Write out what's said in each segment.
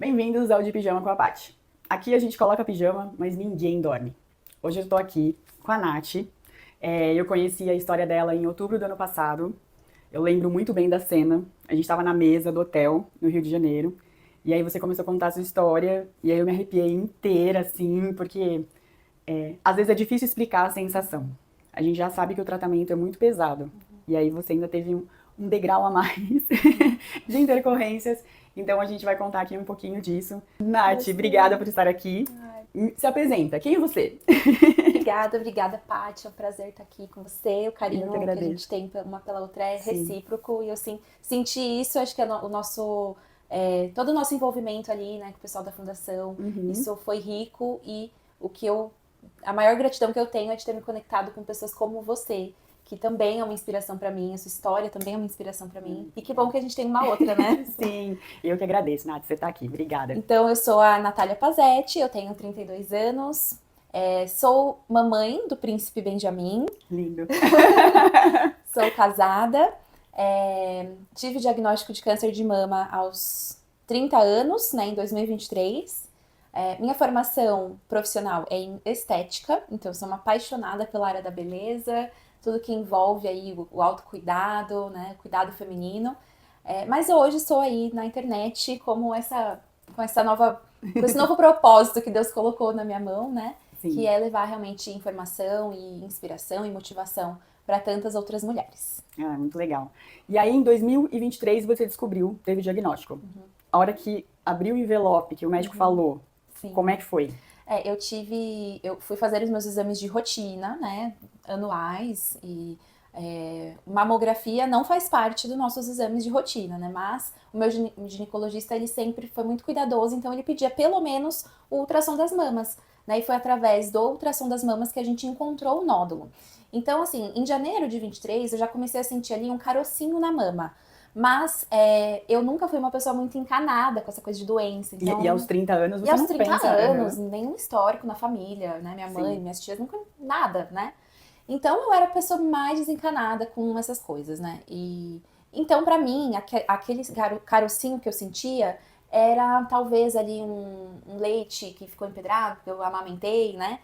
Bem-vindos ao De Pijama com a Paty. Aqui a gente coloca pijama, mas ninguém dorme. Hoje eu tô aqui com a Nath. Eu conheci a história dela em outubro do ano passado. Eu lembro muito bem da cena. A gente estava na mesa do hotel, no Rio de Janeiro. E aí você começou a contar a sua história. E aí eu me arrepiei inteira, assim, porque às vezes é difícil explicar a sensação. A gente já sabe que o tratamento é muito pesado. E aí você ainda teve um degrau a mais de intercorrências. Então a gente vai contar aqui um pouquinho disso. Nath, obrigada por estar aqui. Se apresenta, quem é você? Obrigada, Paty. É um prazer estar aqui com você. O carinho que a gente tem uma pela outra é recíproco. E eu senti isso, acho que é o nosso. Todo o nosso envolvimento ali, né, com o pessoal da fundação, isso foi rico e a maior gratidão que eu tenho é de ter me conectado com pessoas como você, que também é uma inspiração pra mim, a sua história também é uma inspiração pra mim. E que bom que a gente tem uma outra, né? Sim, eu que agradeço, Nath, você tá aqui, obrigada. Então, eu sou a Natália Pazetti, eu tenho 32 anos, sou mamãe do príncipe Benjamin. Lindo. Sou casada, tive diagnóstico de câncer de mama aos 30 anos, né, em 2023. Minha formação profissional é em estética, então eu sou uma apaixonada pela área da beleza, tudo que envolve aí o autocuidado, né, cuidado feminino. Mas hoje estou aí na internet com esse novo propósito que Deus colocou na minha mão, né? Sim. Que é levar realmente informação e inspiração e motivação para tantas outras mulheres. Muito legal. E aí, em 2023, você descobriu, teve diagnóstico. A hora que abriu o envelope, que o médico falou, Sim. Como é que foi? Eu fui fazer os meus exames de rotina, né, anuais, e mamografia não faz parte dos nossos exames de rotina, né, mas o meu ginecologista, ele sempre foi muito cuidadoso, então ele pedia pelo menos o ultrassom das mamas, né, e foi através do ultrassom das mamas que a gente encontrou o nódulo. Então, assim, em janeiro de 23, eu já comecei a sentir ali um carocinho na mama. Mas eu nunca fui uma pessoa muito encanada com essa coisa de doença. Então, e aos 30 anos você e aos não 30 pensa... anos, nenhum histórico na família, né? Minha mãe, Sim. minhas tias, nunca, nada, né? Então eu era a pessoa mais desencanada com essas coisas, né? E então, pra mim, aquele carocinho que eu sentia era talvez ali um leite que ficou empedrado, porque eu amamentei, né?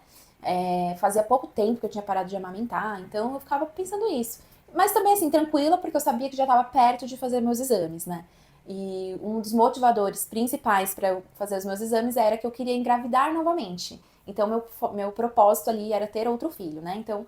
Fazia pouco tempo que eu tinha parado de amamentar, então eu ficava pensando isso. Mas também, assim, tranquila, porque eu sabia que já estava perto de fazer meus exames, né? E um dos motivadores principais para eu fazer os meus exames era que eu queria engravidar novamente. Então, meu propósito ali era ter outro filho, né? Então,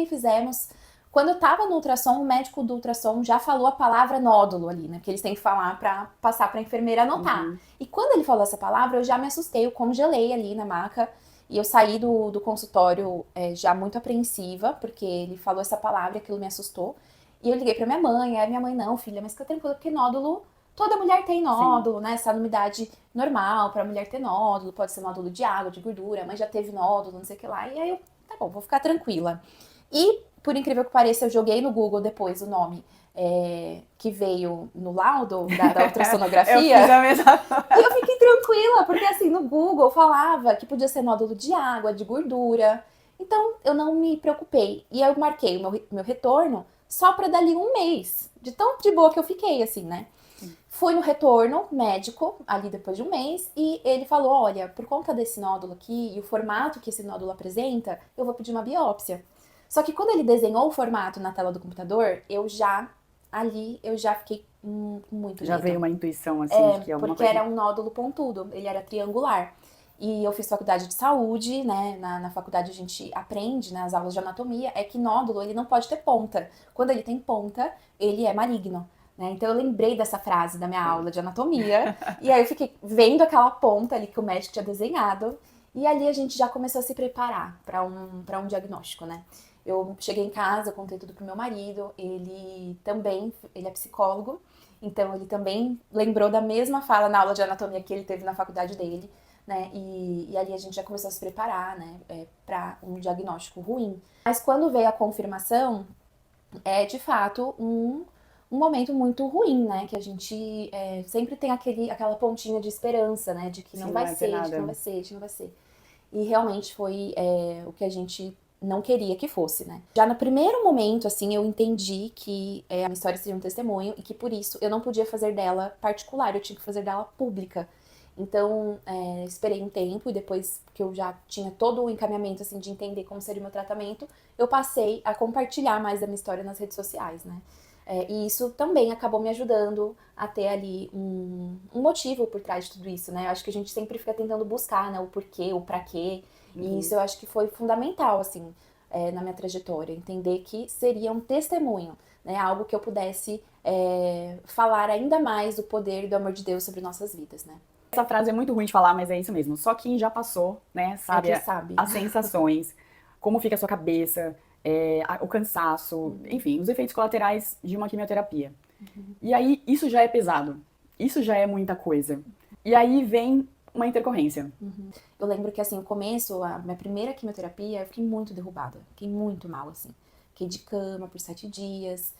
fizemos. Quando eu tava no ultrassom, o médico do ultrassom já falou a palavra nódulo ali, né? Que eles têm que falar para passar para a enfermeira anotar. E quando ele falou essa palavra, eu já me assustei, eu congelei ali na maca. E eu saí do consultório já muito apreensiva, porque ele falou essa palavra e aquilo me assustou. E eu liguei pra minha mãe, aí minha mãe, não, filha, mas fica tranquila, porque nódulo, toda mulher tem nódulo, né? Essa anuidade normal pra mulher ter nódulo, pode ser nódulo de água, de gordura, mas já teve nódulo, não sei o que lá. E aí eu, tá bom, vou ficar tranquila. E, por incrível que pareça, eu joguei no Google depois o nome que veio no laudo da ultrassonografia. Eu fiz a mesma coisa. E eu fiquei tranquila, porque assim, no Google falava que podia ser nódulo de água, de gordura. Então, eu não me preocupei. E eu marquei o meu retorno só pra dali um mês. De tão de boa que eu fiquei, assim, né? Fui no retorno médico, ali depois de um mês, e ele falou, olha, por conta desse nódulo aqui e o formato que esse nódulo apresenta, eu vou pedir uma biópsia. Só que quando ele desenhou o formato na tela do computador, eu já fiquei com muito Já medo. veio uma intuição, assim, de que alguma Porque coisa... era um nódulo pontudo, ele era triangular. E eu fiz faculdade de saúde, né? Na faculdade a gente aprende, nas aulas de anatomia, é que nódulo ele não pode ter ponta. Quando ele tem ponta, ele é maligno. Né? Então eu lembrei dessa frase da minha aula de anatomia. E aí eu fiquei vendo aquela ponta ali que o médico tinha desenhado. E ali a gente já começou a se preparar para um diagnóstico, né? Eu cheguei em casa, eu contei tudo pro meu marido. Ele é psicólogo. Então ele também lembrou da mesma fala na aula de anatomia que ele teve na faculdade dele, né? E ali a gente já começou a se preparar, né? Para um diagnóstico ruim. Mas quando veio a confirmação, é de fato um momento muito ruim, né? Que a gente sempre tem aquela pontinha de esperança, né? De que não vai ser, de que não vai ser, de que não vai ser. E realmente foi o que a gente não queria que fosse, né? Já no primeiro momento, assim, eu entendi que a minha história seria um testemunho e que por isso eu não podia fazer dela particular, eu tinha que fazer dela pública. Então, esperei um tempo e depois que eu já tinha todo o encaminhamento, assim, de entender como seria o meu tratamento, eu passei a compartilhar mais da minha história nas redes sociais, né? E isso também acabou me ajudando a ter ali um motivo por trás de tudo isso, né? Eu acho que a gente sempre fica tentando buscar, né, o porquê, o pra quê. E isso eu acho que foi fundamental, assim, na minha trajetória. Entender que seria um testemunho, né? Algo que eu pudesse falar ainda mais do poder e do amor de Deus sobre nossas vidas, né? Essa frase é muito ruim de falar, mas é isso mesmo. Só quem já passou, né, sabe, É que sabe. as sensações, como fica a sua cabeça, o cansaço, enfim, os efeitos colaterais de uma quimioterapia. E aí, isso já é pesado. Isso já é muita coisa. E aí vem uma intercorrência. Eu lembro que, assim, no começo, a minha primeira quimioterapia, eu fiquei muito derrubada. Fiquei muito mal, assim. Fiquei de cama por 7 dias,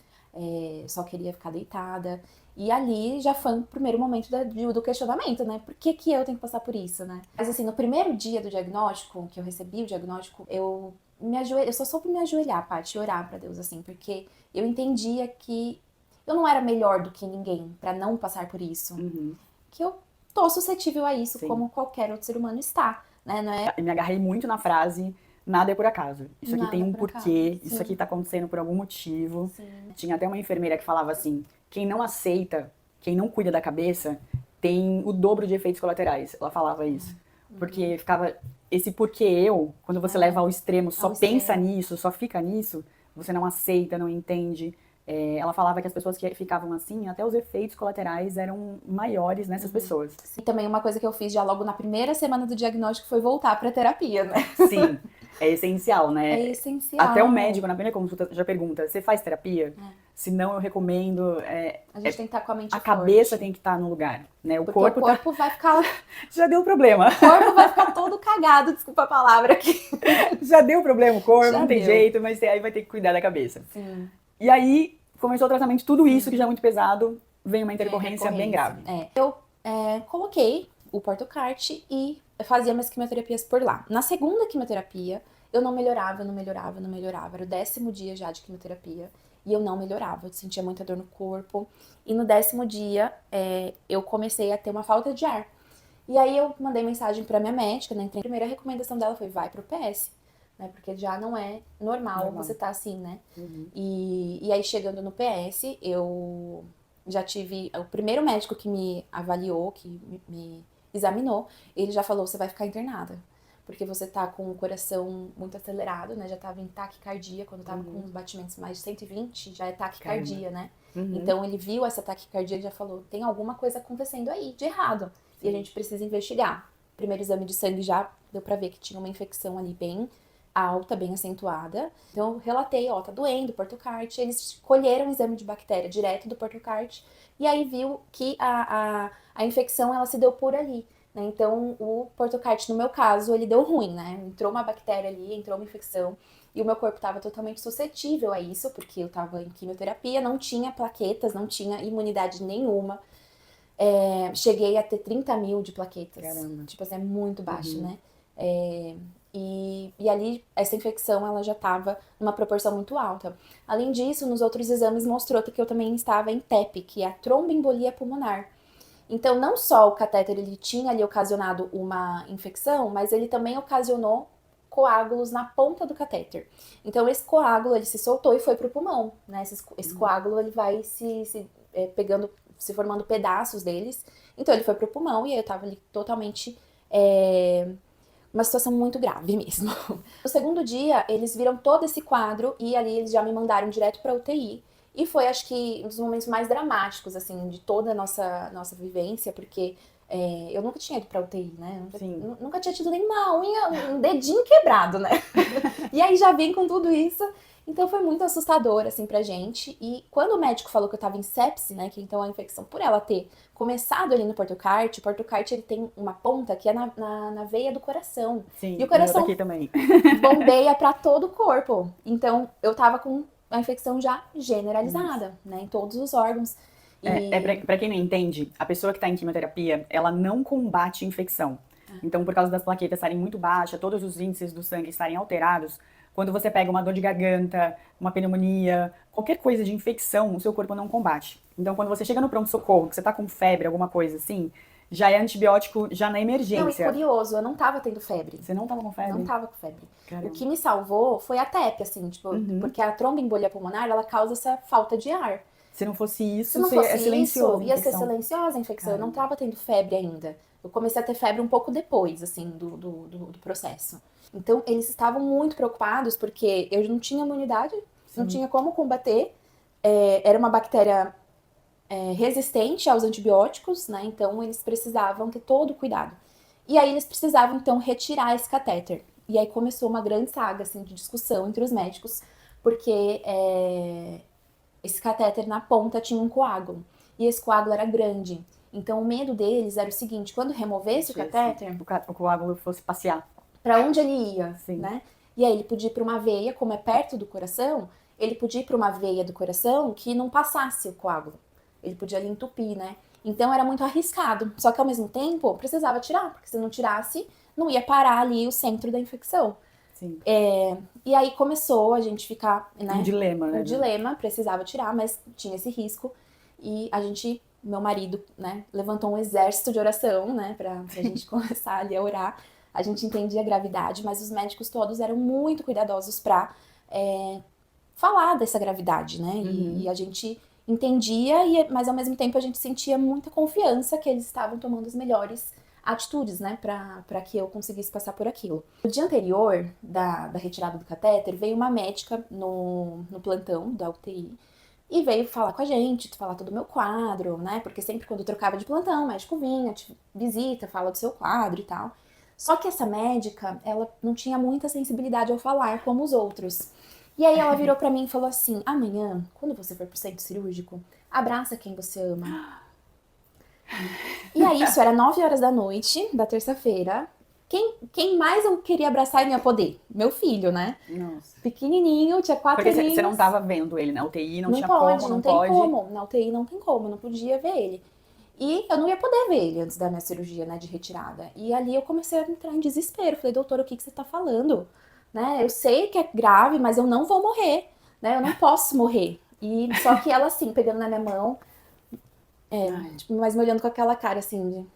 só queria ficar deitada. E ali já foi o primeiro momento do questionamento, né? Por que que eu tenho que passar por isso, né? Mas, assim, no primeiro dia do diagnóstico, que eu recebi o diagnóstico, eu só soube me ajoelhar, Paty, e orar pra Deus, assim, porque eu entendia que eu não era melhor do que ninguém pra não passar por isso. Que eu tô suscetível a isso, Sim. como qualquer outro ser humano está, né? Não é Me agarrei muito na frase, nada é por acaso. Isso aqui nada tem um por acaso. porquê, Sim. isso aqui tá acontecendo por algum motivo. Sim. Tinha até uma enfermeira que falava assim, quem não aceita, quem não cuida da cabeça, tem o dobro de efeitos colaterais. Ela falava isso. Porque ficava esse porquê eu, quando você leva ao extremo, só pensa nisso, só fica nisso, você não aceita, não entende. Ela falava que as pessoas que ficavam assim, até os efeitos colaterais eram maiores nessas pessoas. E também uma coisa que eu fiz já logo na primeira semana do diagnóstico foi voltar pra terapia, né? Sim, é essencial, né? É essencial. Até o médico, na primeira consulta, já pergunta, você faz terapia? Se não, eu recomendo. A gente tem que estar com a mente A forte. cabeça tem que estar no lugar, né? O Porque corpo, o corpo vai ficar... já deu problema. O corpo vai ficar todo cagado, desculpa a palavra aqui. Já deu problema o corpo, Já não tem deu. jeito, mas aí vai ter que cuidar da cabeça. Sim. E aí, começou o tratamento de tudo isso, que já é muito pesado, vem uma intercorrência bem grave. Eu coloquei o PortoCart e fazia minhas quimioterapias por lá. Na segunda quimioterapia, eu não melhorava. Era o 10º dia já de quimioterapia e eu não melhorava. Eu sentia muita dor no corpo. E no 10º dia, eu comecei a ter uma falta de ar. E aí eu mandei mensagem pra minha médica, né? A primeira recomendação dela foi, vai pro PS. Né, porque já não é normal você tá assim, né? E aí, chegando no PS, eu já tive... O primeiro médico que me avaliou, que me examinou, ele já falou, você vai ficar internada. Porque você tá com o coração muito acelerado, né? Já tava em taquicardia, quando tava com os batimentos mais de 120, já é taquicardia, né? Então, ele viu essa taquicardia e já falou, tem alguma coisa acontecendo aí, de errado. E a gente precisa investigar. Primeiro exame de sangue já deu pra ver que tinha uma infecção ali bem alta, bem acentuada. Então, eu relatei, tá doendo, PortoCart. Eles colheram o exame de bactéria direto do PortoCart e aí viu que a infecção, ela se deu por ali, né? Então, o PortoCart, no meu caso, ele deu ruim, né? Entrou uma bactéria ali, entrou uma infecção e o meu corpo estava totalmente suscetível a isso, porque eu estava em quimioterapia, não tinha plaquetas, não tinha imunidade nenhuma. Cheguei a ter 30 mil de plaquetas. Caramba. Tipo assim, é muito baixo, né? E ali, essa infecção, ela já estava numa proporção muito alta. Além disso, nos outros exames mostrou que eu também estava em TEP, que é a tromboembolia pulmonar. Então, não só o catéter, ele tinha ali ocasionado uma infecção, mas ele também ocasionou coágulos na ponta do catéter. Então, esse coágulo, ele se soltou e foi pro pulmão, né? Esse coágulo, ele vai se formando pedaços deles. Então, ele foi pro pulmão e aí eu tava ali totalmente... uma situação muito grave mesmo. No segundo dia, eles viram todo esse quadro e ali eles já me mandaram direto pra UTI. E foi, acho que, um dos momentos mais dramáticos, assim, de toda a nossa vivência, porque eu nunca tinha ido pra UTI, né? Nunca tinha tido nenhuma unha, um dedinho quebrado, né? E aí já vem com tudo isso. Então foi muito assustador, assim, pra gente. E quando o médico falou que eu tava em sepse, né, que então a infecção, por ela ter começado ali no PortoCart, o PortoCart, ele tem uma ponta que é na veia do coração. Sim, e o coração aqui também. bombeia pra todo o corpo. Então eu tava com a infecção já generalizada, né, em todos os órgãos. Pra quem não entende, a pessoa que tá em quimioterapia, ela não combate infecção. Então, por causa das plaquetas estarem muito baixas, todos os índices do sangue estarem alterados, quando você pega uma dor de garganta, uma pneumonia, qualquer coisa de infecção, o seu corpo não combate. Então, quando você chega no pronto-socorro, que você tá com febre, alguma coisa assim, já é antibiótico já na Não, e emergência. curioso, eu não tava tendo febre. Você não tava com febre? Não tava com febre. Caramba. O que me salvou foi a TEP, assim, tipo, porque a tromboembolia pulmonar, ela causa essa falta de ar. Se não fosse isso, Se não é fosse silencioso. isso, ia ser silenciosa a infecção. Eu não tava tendo febre ainda. Eu comecei a ter febre um pouco depois, assim, do processo. Então, eles estavam muito preocupados porque eu não tinha imunidade, não tinha como combater. Era uma bactéria resistente aos antibióticos, né? Então, eles precisavam ter todo o cuidado. E aí, eles precisavam, então, retirar esse catéter. E aí começou uma grande saga, assim, de discussão entre os médicos, porque esse catéter na ponta tinha um coágulo. E esse coágulo era grande. Então, o medo deles era o seguinte, quando removesse o catéter, o coágulo fosse passear. para onde ele ia, Sim. né? E aí ele podia ir para uma veia, como é perto do coração, ele podia ir para uma veia do coração que não passasse o coágulo. Ele podia ali entupir, né? Então era muito arriscado. Só que ao mesmo tempo precisava tirar, porque se não tirasse, não ia parar ali o centro da infecção. Sim. E aí começou a gente ficar, né? Um dilema, né? Um dilema, precisava tirar, mas tinha esse risco. E a gente, meu marido, né, levantou um exército de oração, né, pra gente começar ali a orar. A gente entendia a gravidade, mas os médicos todos eram muito cuidadosos pra falar dessa gravidade, né? E a gente entendia, mas ao mesmo tempo a gente sentia muita confiança que eles estavam tomando as melhores atitudes, né, pra que eu conseguisse passar por aquilo. No dia anterior da retirada do catéter, veio uma médica no plantão da UTI e veio falar com a gente, falar todo o meu quadro, né, porque sempre quando eu trocava de plantão, o médico vinha, te visita, fala do seu quadro e tal. Só que essa médica, ela não tinha muita sensibilidade ao falar como os outros. E aí ela virou pra mim e falou assim, amanhã, quando você for pro centro cirúrgico, abraça quem você ama. E aí, isso era 9 horas da noite, da terça-feira. Quem mais eu queria abraçar e não ia poder? Meu filho, né? Nossa. Pequenininho, tinha 4 Porque aninhos. você não tava vendo ele na UTI, não tinha pode, como, não tem como. Na UTI não tem como, eu não podia ver ele. E eu não ia poder ver ele antes da minha cirurgia, né, de retirada. E ali eu comecei a entrar em desespero. Falei, doutor, o que você tá falando? Né? Eu sei que é grave, mas eu não vou morrer, né? Eu não posso morrer. E só que ela, assim, pegando na minha mão, tipo, mas me olhando com aquela cara, assim,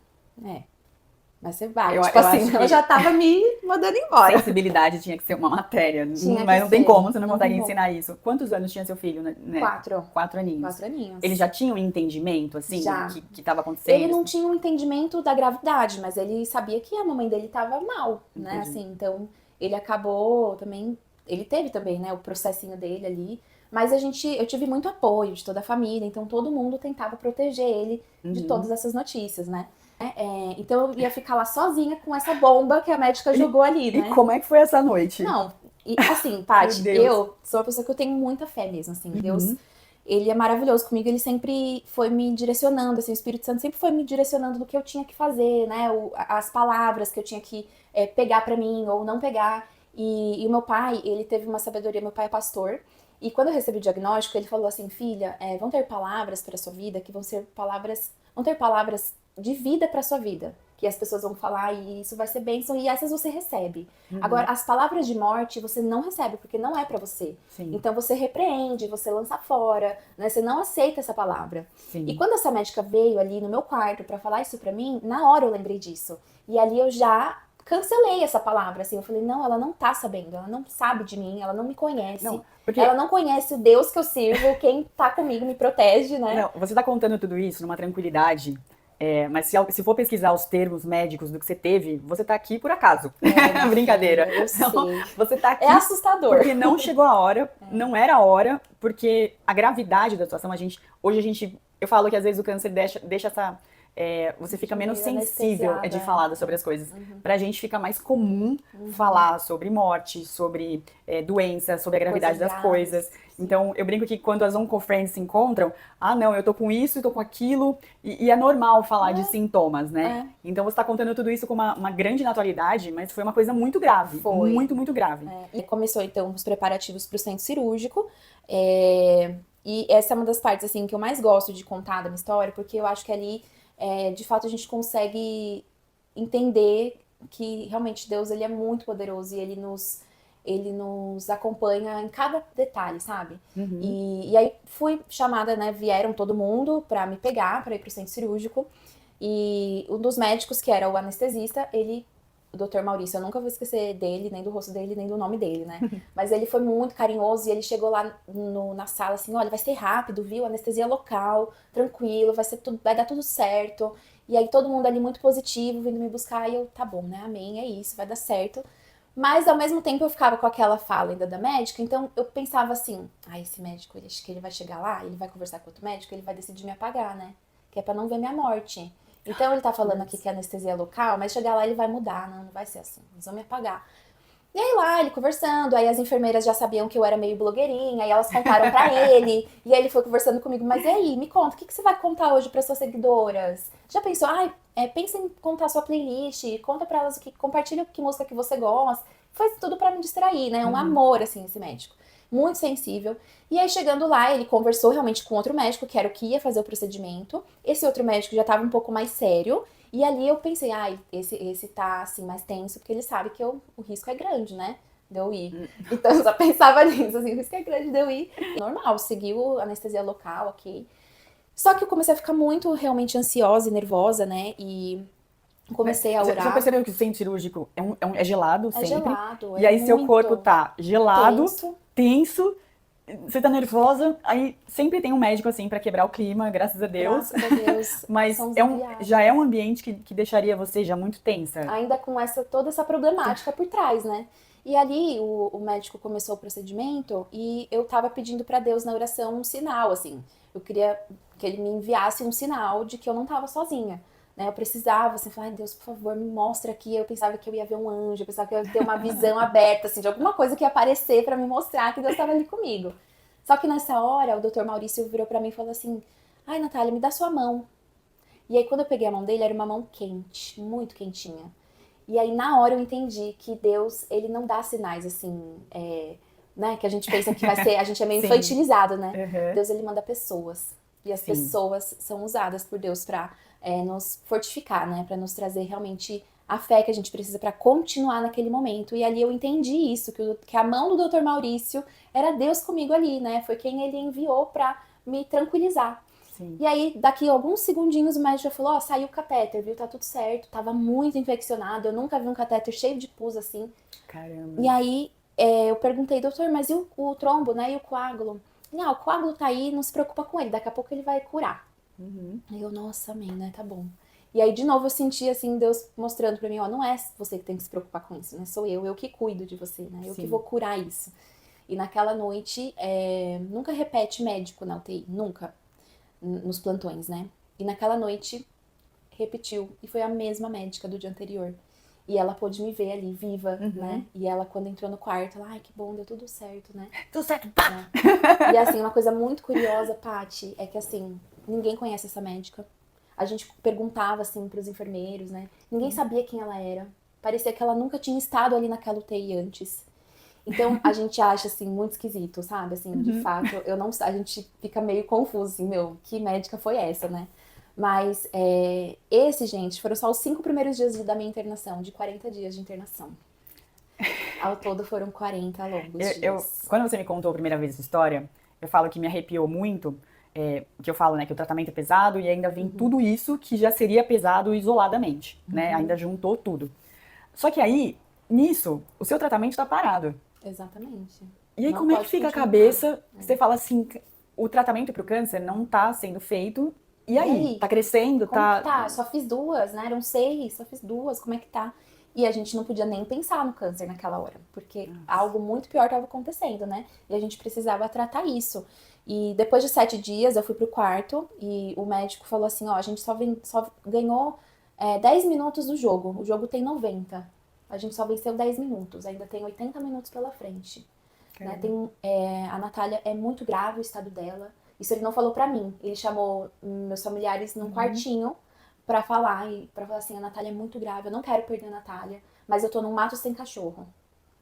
mas você vai. Tipo assim, ela já tava me mandando embora. Sensibilidade tinha que ser uma matéria, Tinha mas que não tem ser. como, você não Não consegue tem como. ensinar isso. Quantos anos tinha seu filho, né? 4. 4 aninhos. 4 aninhos. Ele já tinha um entendimento, assim, Já. que tava acontecendo? Ele não tinha um entendimento da gravidade, mas ele sabia que a mamãe dele tava mal, né? Entendi. Assim, então ele acabou também, ele teve também, né, o processinho dele ali. Mas eu tive muito apoio de toda a família, então todo mundo tentava proteger ele de todas essas notícias, né? Então eu ia ficar lá sozinha com essa bomba que a médica jogou ali, né? E como é que foi essa noite? Não, e assim, Paty, Meu Deus. eu sou uma pessoa que eu tenho muita fé mesmo, assim, Deus, ele é maravilhoso comigo, ele sempre foi me direcionando, assim, o Espírito Santo sempre foi me direcionando no que eu tinha que fazer, né, as palavras que eu tinha que pegar pra mim ou não pegar, e o meu pai, ele teve uma sabedoria, meu pai é pastor, e quando eu recebi o diagnóstico, ele falou assim, filha, vão ter palavras para sua vida que vão ter palavras de vida para sua vida, que as pessoas vão falar e isso vai ser bênção e essas você recebe. Agora, as palavras de morte você não recebe porque não é para você. Sim. Então você repreende, você lança fora, né? Você não aceita essa palavra. Sim. E quando essa médica veio ali no meu quarto para falar isso para mim, na hora eu lembrei disso. E ali eu já cancelei essa palavra, assim, eu falei, não, ela não tá sabendo, ela não sabe de mim, ela não me conhece, ela não conhece o Deus que eu sirvo, quem tá comigo me protege, né? Não, você tá contando tudo isso numa tranquilidade, mas se for pesquisar os termos médicos do que você teve, você tá aqui por acaso. Brincadeira. Eu sei. Então, você tá aqui É assustador. porque não chegou a hora, não era a hora, porque a gravidade da situação, eu falo que às vezes o câncer deixa essa... você fica menos sensível de falar sobre as coisas. Pra gente fica mais comum falar sobre morte, sobre doença, sobre a gravidade das coisas. Então, eu brinco que quando as oncofriends se encontram, não, eu tô com isso, tô com aquilo, e é normal falar de sintomas, né? Então, você tá contando tudo isso com uma grande naturalidade, mas foi uma coisa muito grave. Foi. Muito, muito grave. E começou, então, os preparativos pro centro cirúrgico, e essa é uma das partes, assim, que eu mais gosto de contar da minha história, porque eu acho que ali de fato a gente consegue entender que realmente Deus ele é muito poderoso e ele nos acompanha em cada detalhe, sabe? E aí fui chamada, né, vieram todo mundo pra me pegar, pra ir pro centro cirúrgico, E um dos médicos, que era o anestesista, o Dr. Maurício, eu nunca vou esquecer dele, nem do rosto dele, nem do nome dele, né? Mas ele foi muito carinhoso e ele chegou lá na sala assim, olha, vai ser rápido, viu? Anestesia local, tranquilo, vai dar tudo certo. E aí todo mundo ali muito positivo, vindo me buscar, e eu, tá bom, né? Amém, é isso, vai dar certo. Mas ao mesmo tempo eu ficava com aquela fala ainda da médica, então eu pensava assim, esse médico, acho que ele vai chegar lá, ele vai conversar com outro médico, ele vai decidir me apagar, né? Que é pra não ver minha morte. Então ele tá falando aqui que é anestesia local, mas chegar lá ele vai mudar, não vai ser assim, eles vão me apagar. E aí lá, ele conversando, aí as enfermeiras já sabiam que eu era meio blogueirinha, aí elas contaram pra ele, e aí ele foi conversando comigo, mas e aí, me conta, o que você vai contar hoje pras suas seguidoras? Já pensou, pensa em contar sua playlist, conta pra elas compartilha que música que você gosta. Foi tudo pra me distrair, né? Um amor, assim, esse médico. Muito sensível. E aí, chegando lá, ele conversou realmente com outro médico, que era o que ia fazer o procedimento. Esse outro médico já tava um pouco mais sério. E ali eu pensei, esse tá, assim, mais tenso, porque ele sabe que o risco é grande, né? De eu ir. Então, eu só pensava nisso, assim, o risco é grande de eu ir. Normal, seguiu anestesia local, ok. Só que eu comecei a ficar muito, realmente, ansiosa e nervosa, né? E comecei a Você já orar. percebeu que o centro cirúrgico é gelado É sempre? gelado, E é aí seu corpo muito tá gelado, tenso. tenso, você tá nervosa, aí sempre tem um médico assim pra quebrar o clima, graças a Deus. Graças a Deus, Mas são os já é enviados. um ambiente que deixaria você já muito tensa. Ainda com toda essa problemática por trás, né? E ali o médico começou o procedimento e eu tava pedindo pra Deus na oração um sinal, assim. Eu queria que ele me enviasse um sinal de que eu não tava sozinha. Né? Eu precisava, assim, falar, Deus, por favor, me mostra aqui. Eu pensava que eu ia ver um anjo, eu pensava que eu ia ter uma visão aberta, assim, de alguma coisa que ia aparecer pra me mostrar que Deus estava ali comigo. Só que nessa hora, o Dr. Maurício virou pra mim e falou assim: ai, Natália, me dá sua mão. E aí, quando eu peguei a mão dele, era uma mão quente, muito quentinha. E aí, na hora, eu entendi que Deus, ele não dá sinais assim, né? Que a gente pensa que vai ser, a gente é meio Sim. infantilizado, né? Uhum. Deus, ele manda pessoas. E as Sim. pessoas são usadas por Deus pra nos fortificar, né? Pra nos trazer realmente a fé que a gente precisa pra continuar naquele momento. E ali eu entendi isso, que a mão do Dr. Maurício era Deus comigo ali, né? Foi quem ele enviou pra me tranquilizar. Sim. E aí, daqui a alguns segundinhos, o médico já falou, saiu o catéter, viu? Tá tudo certo. Tava muito infeccionado. Eu nunca vi um catéter cheio de pus assim. Caramba. E aí, eu perguntei, doutor, mas e o trombo, né? E o coágulo? Não, o coágulo tá aí, não se preocupa com ele. Daqui a pouco ele vai curar. Aí eu, nossa, amém, né? Tá bom. E aí, de novo, eu senti, assim, Deus mostrando pra mim, não é você que tem que se preocupar com isso, né? Sou eu que cuido de você, né? Eu que vou curar isso. E naquela noite, nunca repete médico na UTI, nunca. Nos plantões, né? E naquela noite repetiu e foi a mesma médica do dia anterior. E ela pôde me ver ali viva, né? E ela quando entrou no quarto, ela, ai que bom, deu tudo certo, né? Tudo certo, pá! Né? E assim, uma coisa muito curiosa, Paty, é que assim, ninguém conhece essa médica. A gente perguntava assim pros enfermeiros, né? Ninguém sabia quem ela era. Parecia que ela nunca tinha estado ali naquela UTI antes. Então a gente acha assim muito esquisito, sabe? Assim, de fato, a gente fica meio confuso, assim, que médica foi essa, né? Mas gente, foram só os 5 primeiros dias da minha internação, de 40 dias de internação. Ao todo foram 40 longos dias. Quando você me contou a primeira vez essa história, eu falo que me arrepiou muito, que eu falo, né, que o tratamento é pesado e ainda vem tudo isso que já seria pesado isoladamente, né? Ainda juntou tudo. Só que aí, nisso, o seu tratamento tá parado. Exatamente. E aí, Não como é que pode fica a continuar. cabeça? Você fala assim, o tratamento pro câncer não tá sendo feito, e aí? Tá crescendo, Como tá... que tá? Só fiz 2, né? Eram 6, só fiz 2, como é que tá? E a gente não podia nem pensar no câncer naquela hora, porque algo muito pior estava acontecendo, né? E a gente precisava tratar isso. E depois de 7 dias eu fui pro quarto e o médico falou assim, a gente só ganhou 10 minutos do jogo. O jogo tem 90. A gente só venceu 10 minutos, ainda tem 80 minutos pela frente. Né? A Natália é muito grave o estado dela. Isso ele não falou pra mim. Ele chamou meus familiares num quartinho pra falar assim, a Natália é muito grave, eu não quero perder a Natália, mas eu tô num mato sem cachorro.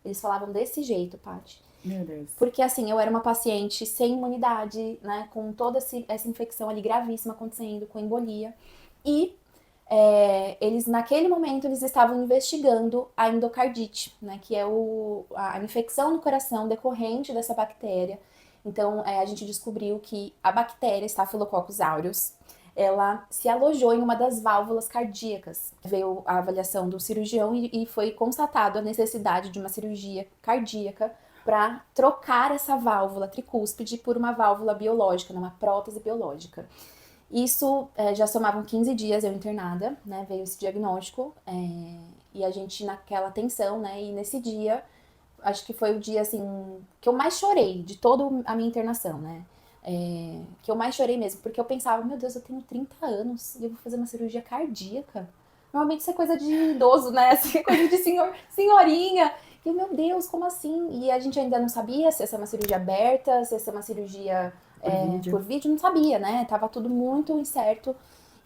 Eles falavam desse jeito, Paty. Meu Deus. Porque assim, eu era uma paciente sem imunidade, né, com toda essa infecção ali gravíssima acontecendo, com embolia. E eles, naquele momento, eles estavam investigando a endocardite, né, que é a infecção no coração decorrente dessa bactéria. Então, a gente descobriu que a bactéria Staphylococcus aureus, ela se alojou em uma das válvulas cardíacas. Veio a avaliação do cirurgião e foi constatado a necessidade de uma cirurgia cardíaca para trocar essa válvula tricúspide por uma válvula biológica, uma prótese biológica. Isso já somavam 15 dias eu internada, né? Veio esse diagnóstico e a gente naquela tensão, né? E nesse dia, acho que foi o dia assim que eu mais chorei de toda a minha internação, né? Que eu mais chorei mesmo, porque eu pensava, meu Deus, eu tenho 30 anos e eu vou fazer uma cirurgia cardíaca. Normalmente isso é coisa de idoso, né? Assim, coisa de senhorinha. E meu Deus, como assim? E a gente ainda não sabia se essa é uma cirurgia aberta, se essa é uma cirurgia por vídeo, não sabia, né? Tava tudo muito incerto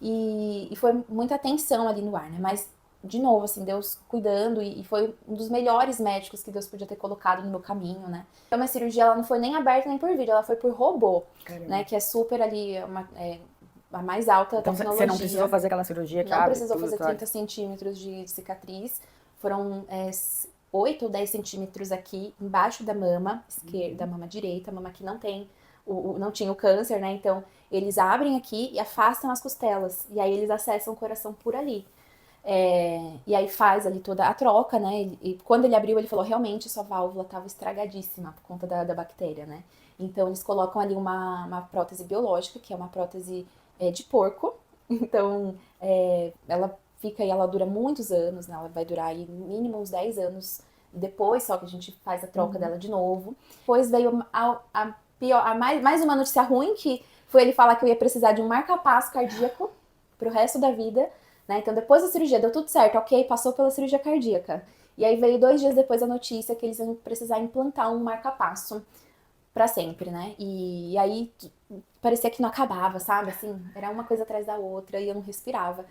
e foi muita tensão ali no ar, né? Mas, de novo, assim, Deus cuidando e foi um dos melhores médicos que Deus podia ter colocado no meu caminho, né? Então, a minha cirurgia, ela não foi nem aberta nem por vídeo, ela foi por robô, né? Que é super ali, a mais alta Então tecnologia. você não precisou fazer aquela cirurgia que Não abre precisou tudo, fazer claro. 30 centímetros de cicatriz. Foram 8 ou 10 centímetros aqui embaixo da mama esquerda, da mama direita, a mama que não tem, não tinha o câncer, né? Então, eles abrem aqui e afastam as costelas. E aí eles acessam o coração por ali. E aí faz ali toda a troca, né? E quando ele abriu, ele falou, realmente sua válvula estava estragadíssima por conta da bactéria, né? Então, eles colocam ali uma prótese biológica, que é uma prótese de porco. Então, ela fica e ela dura muitos anos, né? Ela vai durar aí mínimo uns 10 anos depois, só que a gente faz a troca dela de novo. Depois veio mais uma notícia ruim, que foi ele falar que eu ia precisar de um marca-passo cardíaco pro resto da vida, né? Então, depois da cirurgia, deu tudo certo, ok, passou pela cirurgia cardíaca. E aí veio 2 dias depois a notícia que eles iam precisar implantar um marca-passo pra sempre, né? E aí parecia que não acabava, sabe? Assim, era uma coisa atrás da outra e eu não respirava.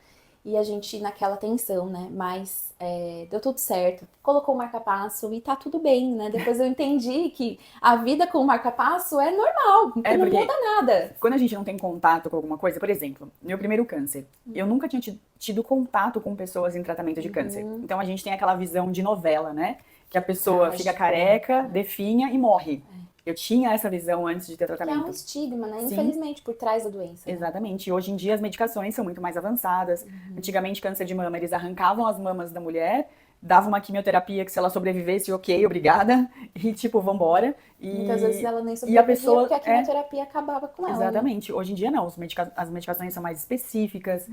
E a gente naquela tensão, né? Mas deu tudo certo. Colocou o marca-passo e tá tudo bem, né? Depois eu entendi que a vida com o marca-passo é normal, porque não muda nada. Quando a gente não tem contato com alguma coisa, por exemplo, meu primeiro câncer, eu nunca tinha tido contato com pessoas em tratamento de câncer. Então a gente tem aquela visão de novela, né? Que a pessoa fica careca, definha e morre. Eu tinha essa visão antes de ter tratamento. Que é um estigma, né? Infelizmente, por trás da doença. Né? Exatamente. E hoje em dia as medicações são muito mais avançadas. Antigamente, câncer de mama, eles arrancavam as mamas da mulher, davam uma quimioterapia que se ela sobrevivesse, ok, obrigada, e tipo, vambora. E muitas vezes ela nem sobrevivia porque a quimioterapia acabava com ela. Exatamente. Né? Hoje em dia não, as medicações são mais específicas,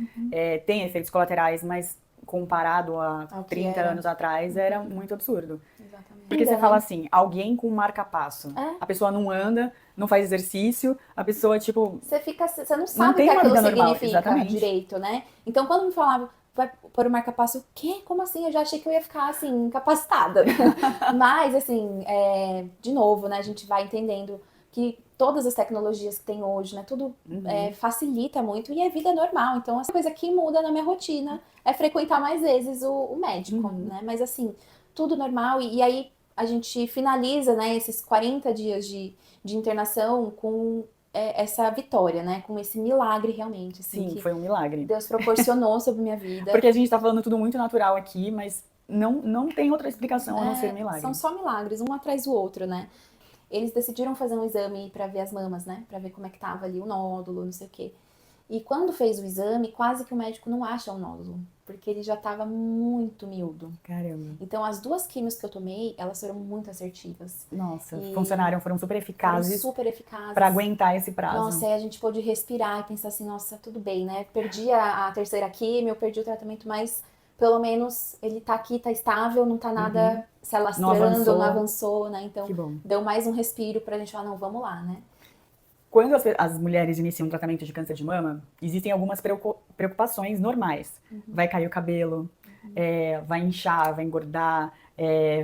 têm efeitos colaterais, mas comparado a 30 anos atrás, era muito absurdo. Exatamente. Porque você fala assim, alguém com marca-passo. A pessoa não anda, não faz exercício, a pessoa, tipo... Você não sabe o que aquilo significa direito, né? Então, quando me falavam, vai pôr o marca-passo, o quê? Como assim? Eu já achei que eu ia ficar, assim, incapacitada. Mas, assim, de novo, né? A gente vai entendendo que todas as tecnologias que tem hoje, né? Tudo facilita muito e é vida normal. Então, essa coisa que muda na minha rotina é frequentar mais vezes o médico, né? Mas, assim, tudo normal. E aí, a gente finaliza, né? Esses 40 dias de internação com essa vitória, né? Com esse milagre realmente. Assim, sim, foi um milagre. Deus proporcionou sobre minha vida. Porque a gente tá falando tudo muito natural aqui, mas não tem outra explicação a não ser milagre. São só milagres, um atrás do outro, né? Eles decidiram fazer um exame pra ver as mamas, né? Pra ver como é que tava ali o nódulo, não sei o quê. E quando fez o exame, quase que o médico não acha o nódulo, porque ele já estava muito miúdo. Caramba. Então, as 2 químios que eu tomei, elas foram muito assertivas. Nossa, funcionaram, foram super eficazes. Foram super eficazes. Pra aguentar esse prazo. Nossa, aí a gente pôde respirar e pensar assim, nossa, tudo bem, né? Perdi a terceira químio, eu perdi o tratamento, mas pelo menos ele tá aqui, tá estável, não tá nada se alastrando, não avançou, né? Então, deu mais um respiro pra gente falar, não, vamos lá, né? Quando as mulheres iniciam um tratamento de câncer de mama, existem algumas preocupações normais. Vai cair o cabelo, vai inchar, vai engordar,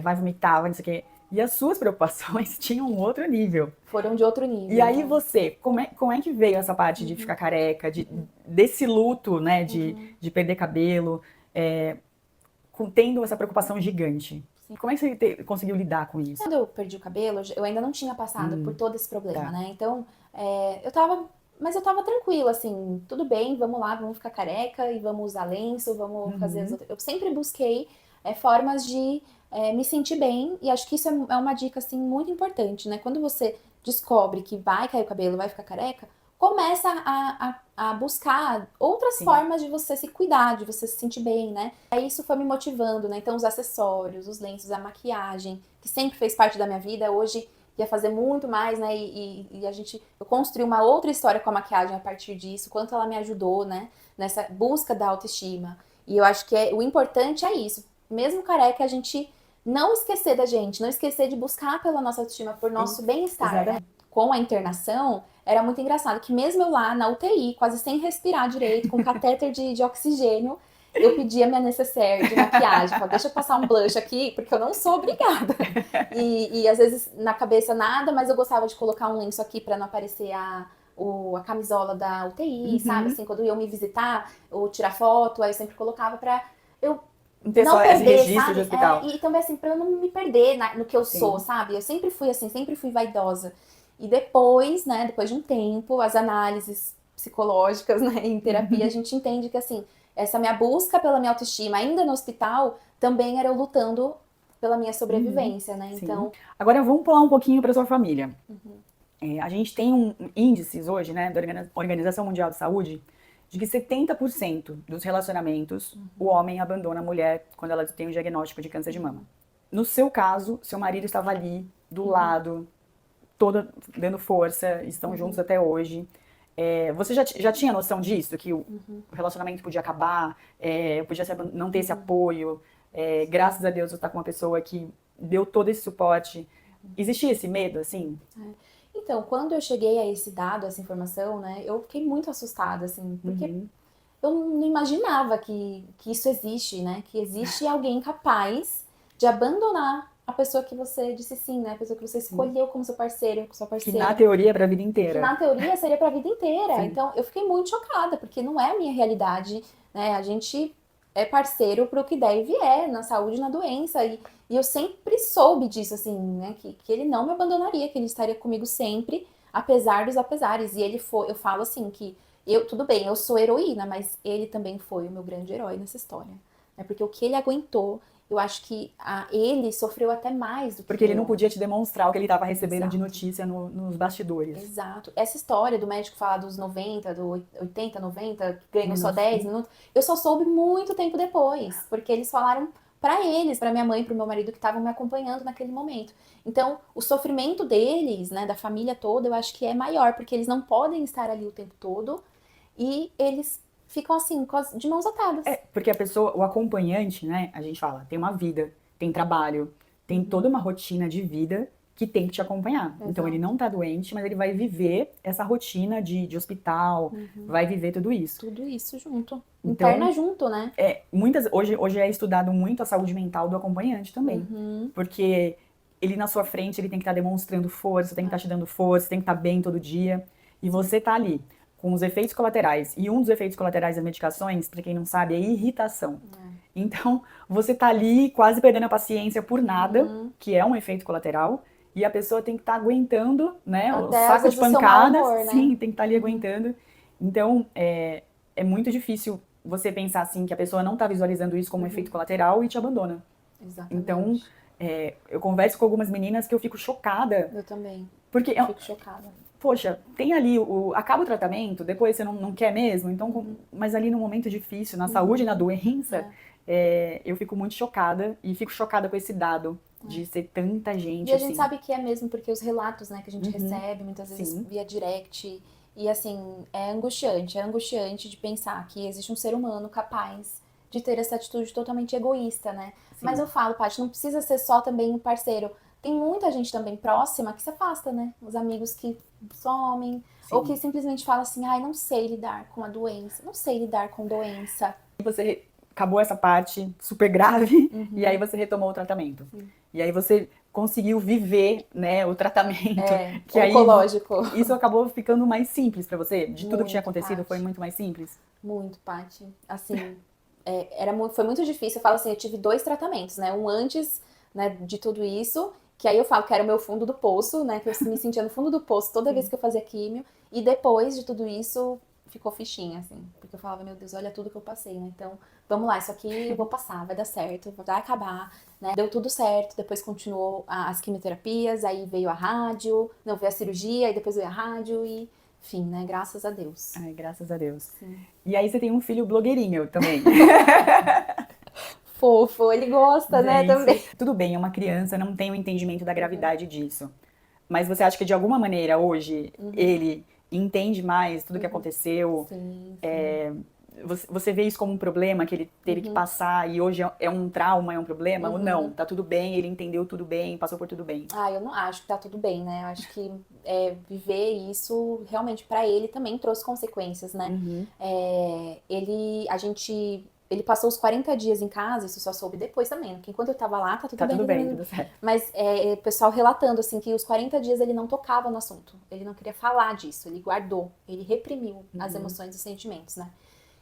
vai vomitar, vai não sei o quê. E as suas preocupações tinham um outro nível. Foram de outro nível. E aí você, como é que veio essa parte de ficar careca, desse luto, né, de perder cabelo, tendo essa preocupação gigante? Como é que você conseguiu lidar com isso? Quando eu perdi o cabelo, eu ainda não tinha passado por todo esse problema, né? Então, eu tava tranquila, assim, tudo bem, vamos lá, vamos ficar careca e vamos usar lenço, vamos fazer as outras... Eu sempre busquei formas de me sentir bem e acho que isso é uma dica, assim, muito importante, né? Quando você descobre que vai cair o cabelo, vai ficar careca, começa a buscar outras Sim. formas de você se cuidar, de você se sentir bem, né? Aí isso foi me motivando, né? Então os acessórios, os lenços, a maquiagem, que sempre fez parte da minha vida, hoje ia fazer muito mais, né? E eu construí uma outra história com a maquiagem a partir disso, quanto ela me ajudou, né? Nessa busca da autoestima. E eu acho que o importante é isso. Mesmo careca, a gente não esquecer da gente, não esquecer de buscar pela nossa autoestima, por nosso bem-estar, né? Exatamente. Com a internação, era muito engraçado que mesmo eu lá na UTI, quase sem respirar direito, com catéter de oxigênio, eu pedia minha necessaire de maquiagem. Falava, deixa eu passar um blush aqui, porque eu não sou obrigada. E às vezes na cabeça nada, mas eu gostava de colocar um lenço aqui pra não aparecer a camisola da UTI, sabe? Assim, quando iam me visitar ou tirar foto, aí eu sempre colocava pra eu Ter não só esse perder, registro sabe? de hospital. E também assim, pra eu não me perder no que eu sou, Sim. sabe? Eu sempre fui assim, sempre fui vaidosa. E depois, né, depois de um tempo, as análises psicológicas, né, em terapia, a gente entende que assim, essa minha busca pela minha autoestima, ainda no hospital, também era eu lutando pela minha sobrevivência, né? Sim. Então, Agora vamos pular um pouquinho para sua família. A gente tem índices hoje, né, da Organização Mundial de Saúde, de que 70% dos relacionamentos o homem abandona a mulher quando ela tem o diagnóstico de câncer de mama. No seu caso, seu marido estava ali, do lado, toda dando força, estão juntos até hoje. Você já tinha noção disso? Que o relacionamento podia acabar, podia não ter esse apoio. Graças a Deus você está com uma pessoa que deu todo esse suporte. Existia esse medo, assim? então, quando eu cheguei a esse dado, essa informação, né, eu fiquei muito assustada, assim, porque eu não imaginava que isso existe, né? Que existe alguém capaz de abandonar a pessoa que você disse sim, né? A pessoa que você escolheu como seu parceiro, sua Que na parceira. teoria é pra vida Que inteira. na teoria seria pra vida inteira. Sim. Então, eu fiquei muito chocada, porque não é a minha realidade, né? A gente é parceiro pro que der e vier, na saúde e na doença. E eu sempre soube disso, assim, né? Que ele não me abandonaria, que ele estaria comigo sempre, apesar dos apesares. E ele foi, eu falo assim, que tudo bem, eu sou heroína, mas ele também foi o meu grande herói nessa história. Né? Porque o que ele aguentou, eu acho que ele sofreu até mais do que Porque ele não eu. podia te demonstrar o que ele estava recebendo de Exato. notícia nos bastidores. Exato. Essa história do médico falar dos 90, do 80, 90, que ganhou só 10 minutos, eu só soube muito tempo depois, porque eles falaram pra eles, pra minha mãe e pro meu marido que estavam me acompanhando naquele momento. Então, o sofrimento deles, né, da família toda, eu acho que é maior, porque eles não podem estar ali o tempo todo e eles ficam assim, de mãos atadas. Porque a pessoa, o acompanhante, né, a gente fala, tem uma vida, tem trabalho, tem toda uma rotina de vida que tem que te acompanhar. Então ele não tá doente, mas ele vai viver essa rotina de hospital, vai viver tudo isso. Tudo isso junto. Então, Interna junto, né? Hoje é estudado muito a saúde mental do acompanhante também. Porque ele na sua frente, ele tem que estar demonstrando força, tem que estar te dando força, tem que estar bem todo dia. E você tá ali com os efeitos colaterais. E um dos efeitos colaterais das medicações, para quem não sabe, é irritação. Então, você tá ali quase perdendo a paciência por nada, que é um efeito colateral, e a pessoa tem que estar aguentando, né, o Até, às saco de vezes, o seu mau pancadas. humor, né? Sim, tem que estar ali aguentando. Então, é muito difícil você pensar assim que a pessoa não tá visualizando isso como um efeito colateral e te abandona. Exatamente. Então, eu converso com algumas meninas que eu fico chocada. Eu também. Porque Eu fico chocada. poxa, tem ali, acaba o tratamento, depois você não quer mesmo, então, mas ali no momento difícil, na saúde e na doença, eu fico muito chocada, e fico chocada com esse dado de ser tanta gente E a assim. gente sabe que é mesmo, porque os relatos, né, que a gente recebe, muitas vezes via direct, e assim, é angustiante de pensar que existe um ser humano capaz de ter essa atitude totalmente egoísta, né? Mas eu falo, Paty, não precisa ser só também um parceiro. Tem muita gente também próxima que se afasta, né? Os amigos que somem, ou que simplesmente falam assim, ai, não sei lidar com a doença, não sei lidar com doença. E você acabou essa parte super grave, e aí você retomou o tratamento. E aí você conseguiu viver, né, o tratamento. Que oncológico. Aí, isso acabou ficando mais simples pra você? De tudo Muito, que tinha acontecido, Paty. foi muito mais simples? Muito, Paty. Assim, foi muito difícil. Eu falo assim, eu tive 2 tratamentos, né? Um antes, né, de tudo isso, que aí eu falo que era o meu fundo do poço, né? Que eu me sentia no fundo do poço toda vez que eu fazia químio. E depois de tudo isso, ficou fichinha, assim. Porque eu falava, meu Deus, olha tudo que eu passei, né? Então, vamos lá, isso aqui eu vou passar, vai dar certo, vai acabar, né? Deu tudo certo, depois continuou as quimioterapias, aí veio a rádio, não, veio a cirurgia, e depois veio a rádio, e Enfim, né? Graças a Deus. Ai, graças a Deus. Sim. E aí você tem um filho blogueirinho também. Fofo, ele gosta, né, também. Gente, tudo bem, é uma criança, não tem o entendimento da gravidade disso. Mas você acha que de alguma maneira hoje ele entende mais tudo que aconteceu? Sim, Você vê isso como um problema que ele teve que passar e hoje é um trauma, é um problema? Ou não? Tá tudo bem, ele entendeu tudo bem, passou por tudo bem. Eu não acho que tá tudo bem, né? Eu acho que viver isso realmente pra ele também trouxe consequências, né? Ele passou os 40 dias em casa, isso só soube depois também, porque enquanto eu tava lá, tá tudo Tá bem. tudo bem, tudo certo. Mas o pessoal relatando, assim, que os 40 dias ele não tocava no assunto. Ele não queria falar disso, ele guardou, ele reprimiu as emoções e os sentimentos, né?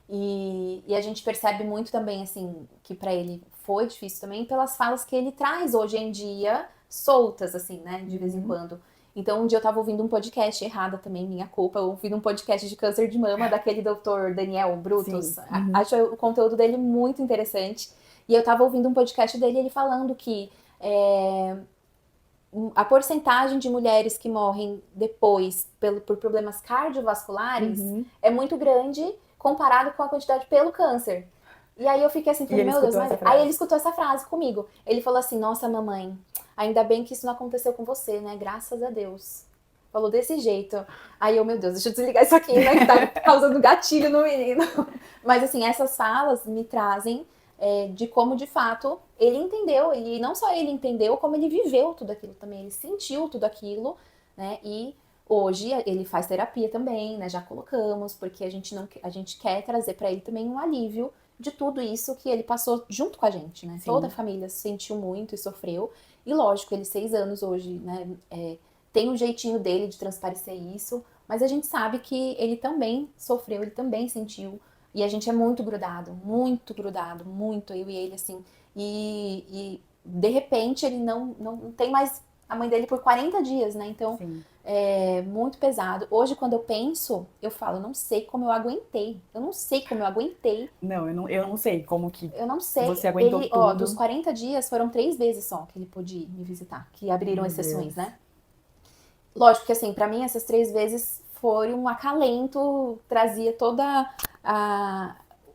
E a gente percebe muito também, assim, que pra ele foi difícil também pelas falas que ele traz hoje em dia, soltas, assim, né, de vez em quando. Então, um dia eu tava ouvindo um podcast, errada também, minha culpa, eu ouvi um podcast de câncer de mama daquele doutor Daniel Brutus. Acho o conteúdo dele muito interessante. E eu tava ouvindo um podcast dele, ele falando que a porcentagem de mulheres que morrem depois por problemas cardiovasculares é muito grande comparado com a quantidade pelo câncer. E aí eu fiquei assim, falei, meu Deus, mas... Aí ele escutou essa frase comigo. Ele falou assim, nossa, mamãe, ainda bem que isso não aconteceu com você, né? Graças a Deus. Falou desse jeito. Aí eu, meu Deus, deixa eu desligar isso aqui, né? Que tá causando gatilho no menino. Mas assim, essas falas me trazem de como, de fato, ele entendeu. E não só ele entendeu, como ele viveu tudo aquilo também. Ele sentiu tudo aquilo, né? E hoje ele faz terapia também, né? Já colocamos, porque a gente quer trazer para ele também um alívio de tudo isso que ele passou junto com a gente, né? Sim. Toda a família sentiu muito e sofreu. E lógico, ele 6 anos hoje, né? Tem um jeitinho dele de transparecer isso, mas a gente sabe que ele também sofreu, ele também sentiu. E a gente é muito grudado, muito, eu e ele, assim. E de repente ele não tem mais a mãe dele por 40 dias, né? Então, sim, é muito pesado. Hoje, quando eu penso, eu falo, eu não sei como eu aguentei. Eu não sei como eu aguentei. Não, eu não sei como que eu não sei. Você aguentou tudo. Dos 40 dias, foram 3 vezes só que ele pôde ir me visitar, que abriram exceções, né? Lógico que, assim, pra mim, essas 3 vezes foi um acalento, trazia toda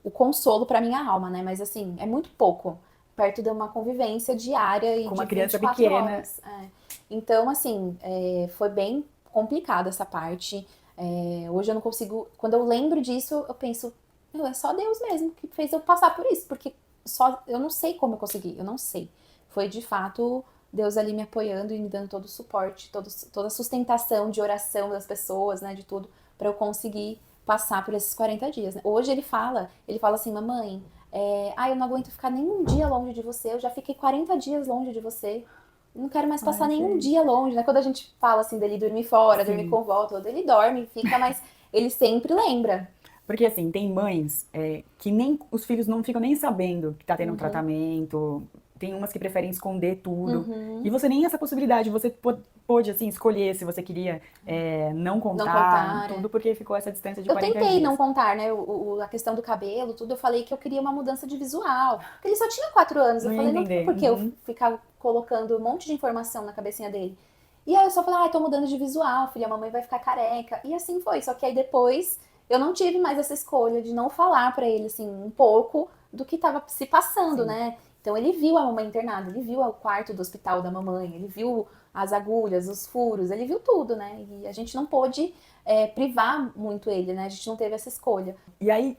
o consolo pra minha alma, né? Mas, assim, é muito pouco, perto de uma convivência diária e com uma de criança 24 pequena. horas. Então, assim, foi bem complicado essa parte. Hoje eu não consigo... Quando eu lembro disso, eu penso, é só Deus mesmo que fez eu passar por isso, porque eu não sei como eu consegui, eu não sei. Foi, de fato, Deus ali me apoiando e me dando todo o suporte, toda a sustentação de oração das pessoas, né, de tudo, pra eu conseguir passar por esses 40 dias. Né? Hoje ele fala assim, mamãe, eu não aguento ficar nem um dia longe de você, eu já fiquei 40 dias longe de você, não quero mais passar nenhum dia longe, né? Quando a gente fala assim dele dormir fora, dormir com volta, ele dorme, fica, mas ele sempre lembra. Porque assim, tem mães que nem os filhos não ficam nem sabendo que tá tendo um tratamento, tem umas que preferem esconder tudo, e você nem essa possibilidade, você pôde assim, escolher se você queria não contar tudo, porque ficou essa distância de 40 dias. Eu tentei não contar, né, a questão do cabelo, tudo, eu falei que eu queria uma mudança de visual, porque ele só tinha 4 anos, eu falei, não tem por que eu ficar colocando um monte de informação na cabecinha dele. E aí eu só falei, tô mudando de visual, filha, a mamãe vai ficar careca, e assim foi, só que aí depois eu não tive mais essa escolha de não falar pra ele, assim, um pouco do que tava se passando, né? Então ele viu a mamãe internada, ele viu o quarto do hospital da mamãe, ele viu as agulhas, os furos, ele viu tudo, né? E a gente não pôde privar muito ele, né? A gente não teve essa escolha. E aí,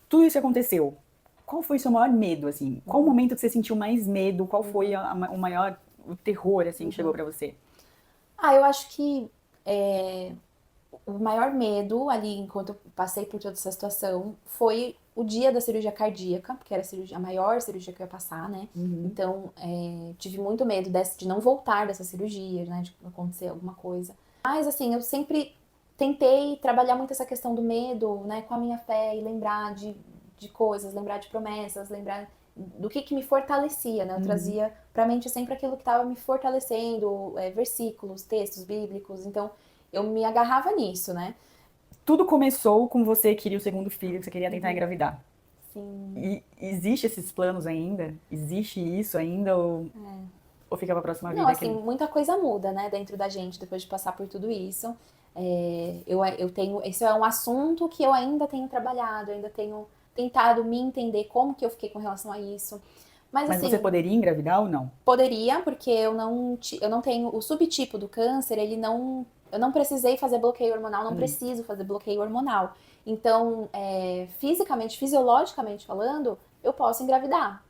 tudo isso aconteceu. Qual foi o seu maior medo, assim? Qual o momento que você sentiu mais medo? Qual foi o terror, assim, que chegou pra você? Eu acho que o maior medo ali, enquanto eu passei por toda essa situação, foi o dia da cirurgia cardíaca, porque era a maior cirurgia que eu ia passar, né? Então, tive muito medo de não voltar dessa cirurgia, né? De acontecer alguma coisa. Mas, assim, eu sempre tentei trabalhar muito essa questão do medo, né? Com a minha fé e lembrar de coisas, lembrar de promessas, lembrar do que me fortalecia, né? Eu trazia pra mente sempre aquilo que estava me fortalecendo, versículos, textos bíblicos. Então, eu me agarrava nisso, né? Tudo começou com você queria o segundo filho, que você queria tentar engravidar. Sim. E existe esses planos ainda? Existe isso ainda? Ou fica pra próxima vida? Não, assim, muita coisa muda, né, dentro da gente, depois de passar por tudo isso. Esse é um assunto que eu ainda tenho trabalhado, ainda tenho tentado me entender como que eu fiquei com relação a isso. Mas assim, você poderia engravidar ou não? poderia, porque eu não tenho o subtipo do câncer, eu não precisei fazer bloqueio hormonal, não preciso fazer bloqueio hormonal. Então, fisicamente, fisiologicamente falando, eu posso engravidar,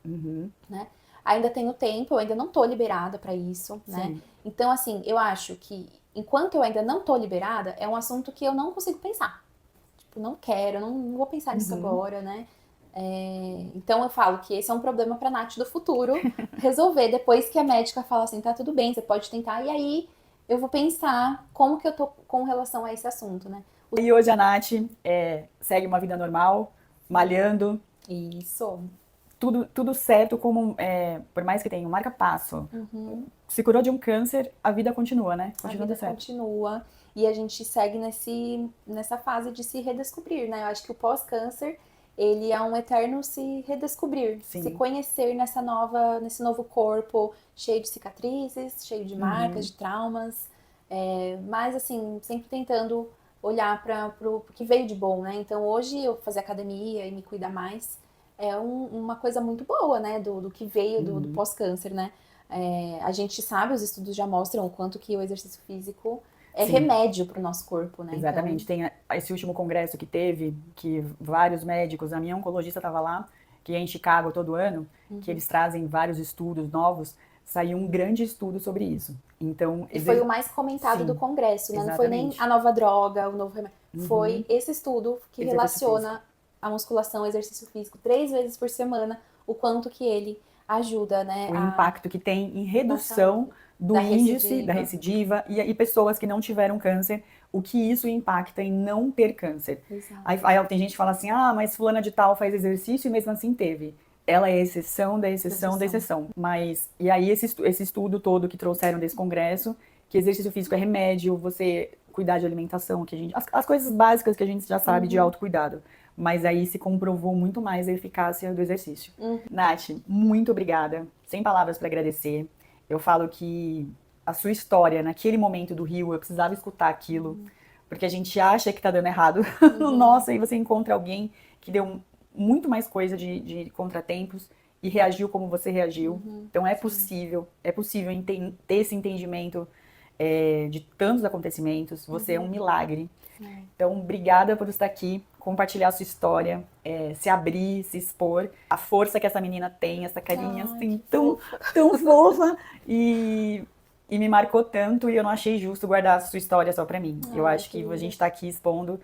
né? Ainda tenho tempo, eu ainda não tô liberada para isso, né? Sim. Então, assim, eu acho que enquanto eu ainda não tô liberada, é um assunto que eu não consigo pensar. Tipo, não quero, não vou pensar nisso agora, né? Então eu falo que esse é um problema pra Nath do futuro resolver depois que a médica fala assim, tá tudo bem, você pode tentar, e aí eu vou pensar como que eu tô com relação a esse assunto, né? E hoje a Nath segue uma vida normal, malhando, Isso. tudo certo, como por mais que tenha um marca-passo. Se curou de um câncer, a vida continua, né? A Continua vida tudo certo. continua e a gente segue nessa fase de se redescobrir, né? Eu acho que o pós-câncer, ele é um eterno se redescobrir, Sim. se conhecer nesse novo corpo, cheio de cicatrizes, cheio de marcas, de traumas, mas assim, sempre tentando olhar para o que veio de bom, né? Então hoje eu fazer academia e me cuidar mais é uma coisa muito boa, né? Do que veio do pós-câncer, né? A gente sabe, os estudos já mostram o quanto que o exercício físico é Sim. remédio para o nosso corpo, né? Exatamente. Então, Tem esse último congresso que teve, que vários médicos, a minha oncologista estava lá, que é em Chicago todo ano, que eles trazem vários estudos novos, saiu um grande estudo sobre isso. Então, e foi o mais comentado do congresso, né? Não foi nem exatamente. a nova droga, o novo remédio. Foi esse estudo que Exercício relaciona a musculação, o exercício físico 3 vezes por semana, o quanto que ele ajuda, né? O impacto que tem em redução do da índice da recidiva. recidiva e pessoas que não tiveram câncer, o que isso impacta em não ter câncer. Exato. Aí tem gente que fala assim, mas fulana de tal faz exercício e mesmo assim teve. Ela é a exceção da exceção da exceção. Mas, e aí esse estudo todo que trouxeram desse congresso, que exercício físico é remédio, você cuidar de alimentação, que as coisas básicas que a gente já sabe de autocuidado. Mas aí se comprovou muito mais a eficácia do exercício. Nath, muito obrigada. Sem palavras para agradecer. Eu falo que a sua história, naquele momento do Rio, eu precisava escutar aquilo. Porque a gente acha que tá dando errado. Nossa, aí você encontra alguém que deu muito mais coisa de contratempos e reagiu como você reagiu. Então é possível ter esse entendimento de tantos acontecimentos. Você é um milagre. Então, obrigada por estar aqui, compartilhar a sua história, se abrir, se expor. A força que essa menina tem, essa carinha assim, tão fofa. E me marcou tanto e eu não achei justo guardar a sua história só pra mim. Eu acho que a gente tá aqui expondo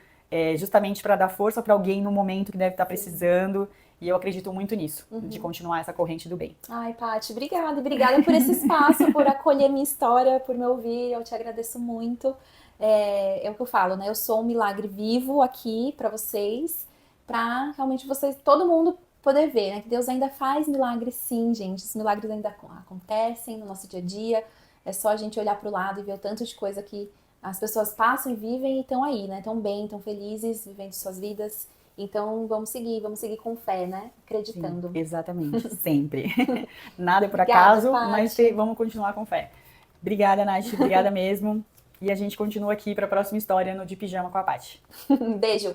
justamente para dar força pra alguém no momento que deve estar precisando. E eu acredito muito nisso, de continuar essa corrente do bem. Ai, Paty, obrigada. Obrigada por esse espaço, por acolher minha história, por me ouvir. Eu te agradeço muito. É o que eu falo, né? Eu sou um milagre vivo aqui pra vocês, pra realmente todo mundo poder ver, né? Que Deus ainda faz milagres sim, gente. Os milagres ainda acontecem no nosso dia a dia. É só a gente olhar pro lado e ver o tanto de coisa que as pessoas passam e vivem e estão aí, né? Estão bem, estão felizes, vivendo suas vidas. Então vamos seguir com fé, né? Acreditando. Sim, exatamente, sempre. Nada é por Obrigada, acaso, Paty. mas vamos continuar com fé. Obrigada, Nath, obrigada mesmo. E a gente continua aqui para a próxima história no De Pijama com a Paty. Beijo!